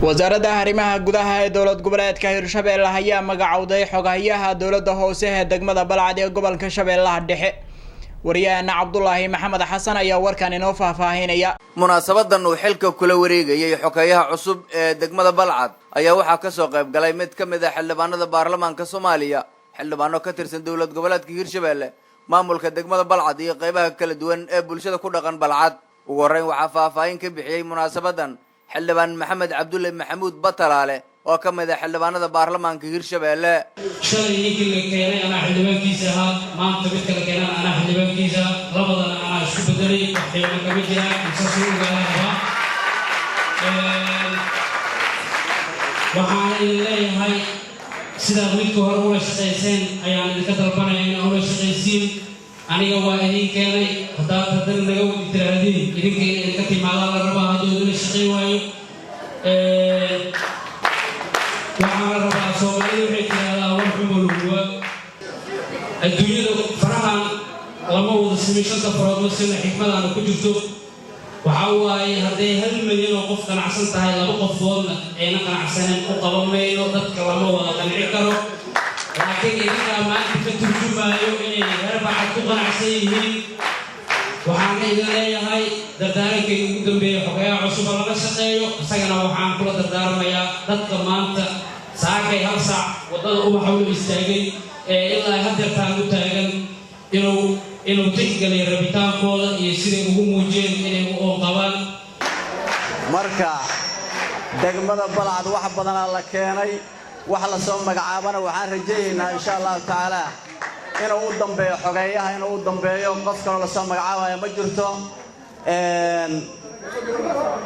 wasaaradda arrimaha gudaha ee dowlad goboleedka Hirshabelle ayaa magacowday xogayaha dowladda hoose ee degmada Balcad ee gobolka Shabeellaha Dhexe. wariyahana Cabdullaahi Maxamed Xasan ayaa warkan inoo faahfaahinaya. munaasabadan uu xilka kula wareegayay xogayaha cusub ee degmada Balcad ayaa waxaa ka soo qayb galay mid ka mid ah xildhibaanada baarlamaanka Soomaaliya, xildhibaano ka tirsan dowlad goboleedka Hirshabelle, maamulka degmada Balcad iyo qaybaha kala duwan ee bulshada ku dhaqan Balcad. ugu horeyn waxaa faahfaahin ka bixiyay munaasabadan xildhibaan Maxamed Cabdulle Maxamuud Batalaale oo ka mid ah xildhibaanada baarlamaanka Hirshabelle. shalay ninkii la keenay ana xildhibaankiisa ahaa, maanta mid kale keenay ana xildhibaankiisa, labadana ana isku bedelay waxayna ka mid yahay isasoo ugaanaba. waxaan leeyahay sida midka hore ula shaqeyseen ayaan idinka dalbanayaa in ula shaqeysiin. aniga waa idin keenay haddaad haddana naga wadi tiraahdiin idinka idinka timaada la rabaa hadduu idinla shaqey waayo. waxaan la rabaa Soomaaliya waxay tiraahdaa war xumuluwa adduunyada farahan lama wada simin shanta farood ma sina xikmadana ku jirto. waxaa waaye hadday 1 milyan oo qof ganacsan tahay 2 qofoodna ayna ganacsaneen u qaban mayno, dadka lama wada qanci karo. laakiin idinka maanta ka turjumaayo inay reer Balcad ku ganacsan yihiin. waxaan idin leeyahay dardaaranka ugu dambeeya xogayaha cusub laga shaqeeyo, isagana waxaan kula dardaarmayaa dadka maanta saakay hal saac wadada ubaxa u istaagay ilaa haddeertaan u taagan inuu tixgeliyo rabitaankooda iyo siday ugu muujiyeen inay u qabaan. marka degmada Balcad wax badan la keenay, wax la soo magacaabana waxaan rajaynaynaa insha Allah taala inuu u dambeeyo xogayaha, inuu u dambeeyo qof kale la soo magacaabaya ma jirto.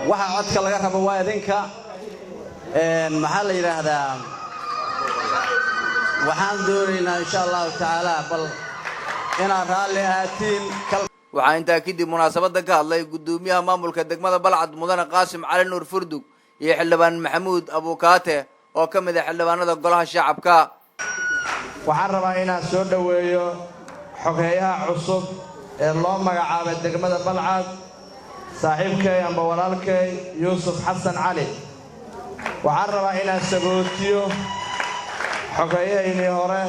waxa codka laga rabo waa idinka. maxaa la yiraahdaa waxaan doonaynaa insha Allah taala bal ina raali aatiin. waxaa intaa kadib munaasabada ka hadlay gudoomiyaha maamulka degmada Balcad Mudane Qaasim Cali Nuur Furdug iyo xildhibaan Maxamuud Abukaate oo ka mid ah xildhibaanada golaha shacabka. waxaan rabaa inaan soo dhaweeyo xogayaha cusub ee loo magacaabay degmada Balcad, saaxiibkay amba walaalkay Yuusuf Xasan Cali. waxaan rabaa inaan sagootiyo xogayahaynii hore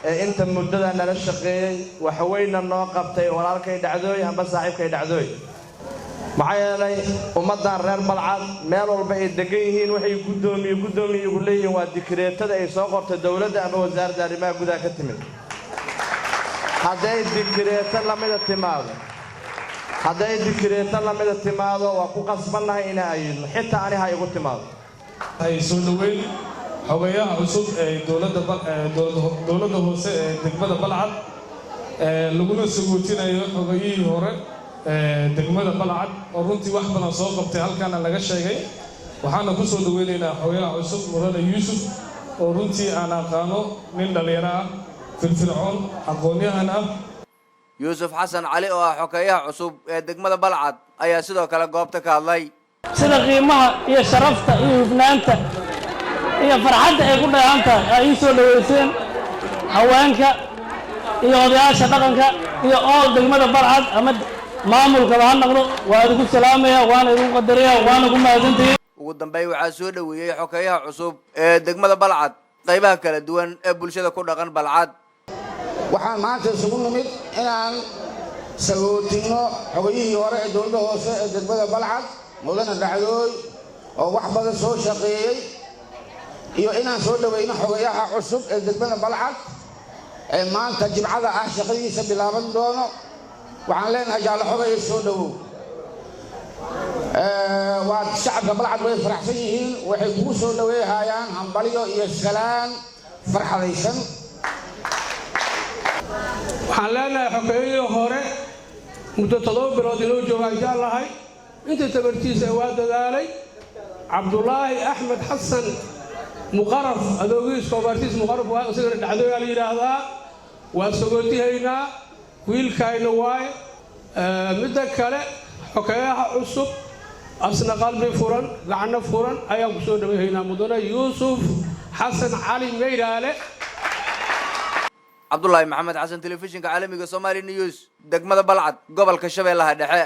ee inta muddada nala shaqeeyay wax weyn noo qabtay walaalkay Dhacdooy amba saaxiibkay Dhacdooy. maxaa yeelay ummadan reer Balcad meel walba ay degan yihiin waxay gudoomiye ugu leeyihiin waa dikreetada ay soo qortay dawladda ama wasaaradda arrimaha gudaha ka timid. hadday dikreeto lamida timaado waa ku qasbannahay in ayidno, xitaa aniga igu timaado. ay soo dhaweyn xogayaha cusub ee dowladda hoose ee degmada Balcad laguna sagootinayo xogayihii hore degmada Balcad oo runtii wax badan soo qabtay halkaana laga sheegay. waxaana ku soo dhaweynaynaa xogayaha cusub Mudane Yuusuf oo runtii aan aqaano nin dhalinyaro ah, firfircoon, aqoon-yahan ah. Yuusuf Xasan Cali oo ah xogayaha cusub ee degmada Balcad ayaa sidoo kale goobta ka hadlay. sida qiimaha iyo sharafta iyo hufnaanta iyo farxadda ay ku dhaanta ay soo dhaweyseen haweenka iyo odayaasha dhaqanka iyo oo degmada Balcad ama maamulka baa noqdo. waa idinku salaamaya, waana idinku qadariyaa, waana ku mahadsantihiin. ugu dambeyn waxaa soo dhaweeyay xogayaha cusub ee degmada Balcad qaybaha kala duwan ee bulshada ku dhaqan Balcad. waxaan maanta isugu nimid inaan sagootino xogayihii hore ee dowladda hoose ee degmada Balcad Mudane Dhacdooy oo wax badan soo shaqeeyay, iyo inaan soo dhaweyno xogayaha cusub ee degmada Balcad ee maanta jimcada ah shaqadiisa bilaaban doono. waxaan leenahay jaallo xogay soo dhawow. waa shacabka Balcad way faraxsan yihiin, waxay kugu soo dhaweeyayaan hambalyo iyo salaan farxadaysan. waxaan leenahay xogayihii hore muddo 7 bilood inuu joogaan jaallahay inta tabartiisa waa dadaalay. Cabdullaahi Axmed Xasan Muqarraf adoogiis koobartiis Muqarraf waa isaga Dhacdooy la yiraahdaa. waa sagootihaynaa wiilkayna waay. midda kale xogayaha cusub asna qalbi furan, gacno furan ayaan ku soo dhaweeynaa Mudane Yuusuf Xasan Cali Meydhaale. Cabdullaahi Maxamed Xasan, telefishinka caalamiga Somali News, degmada Balcad, gobolka Shabeellaha Dhexe.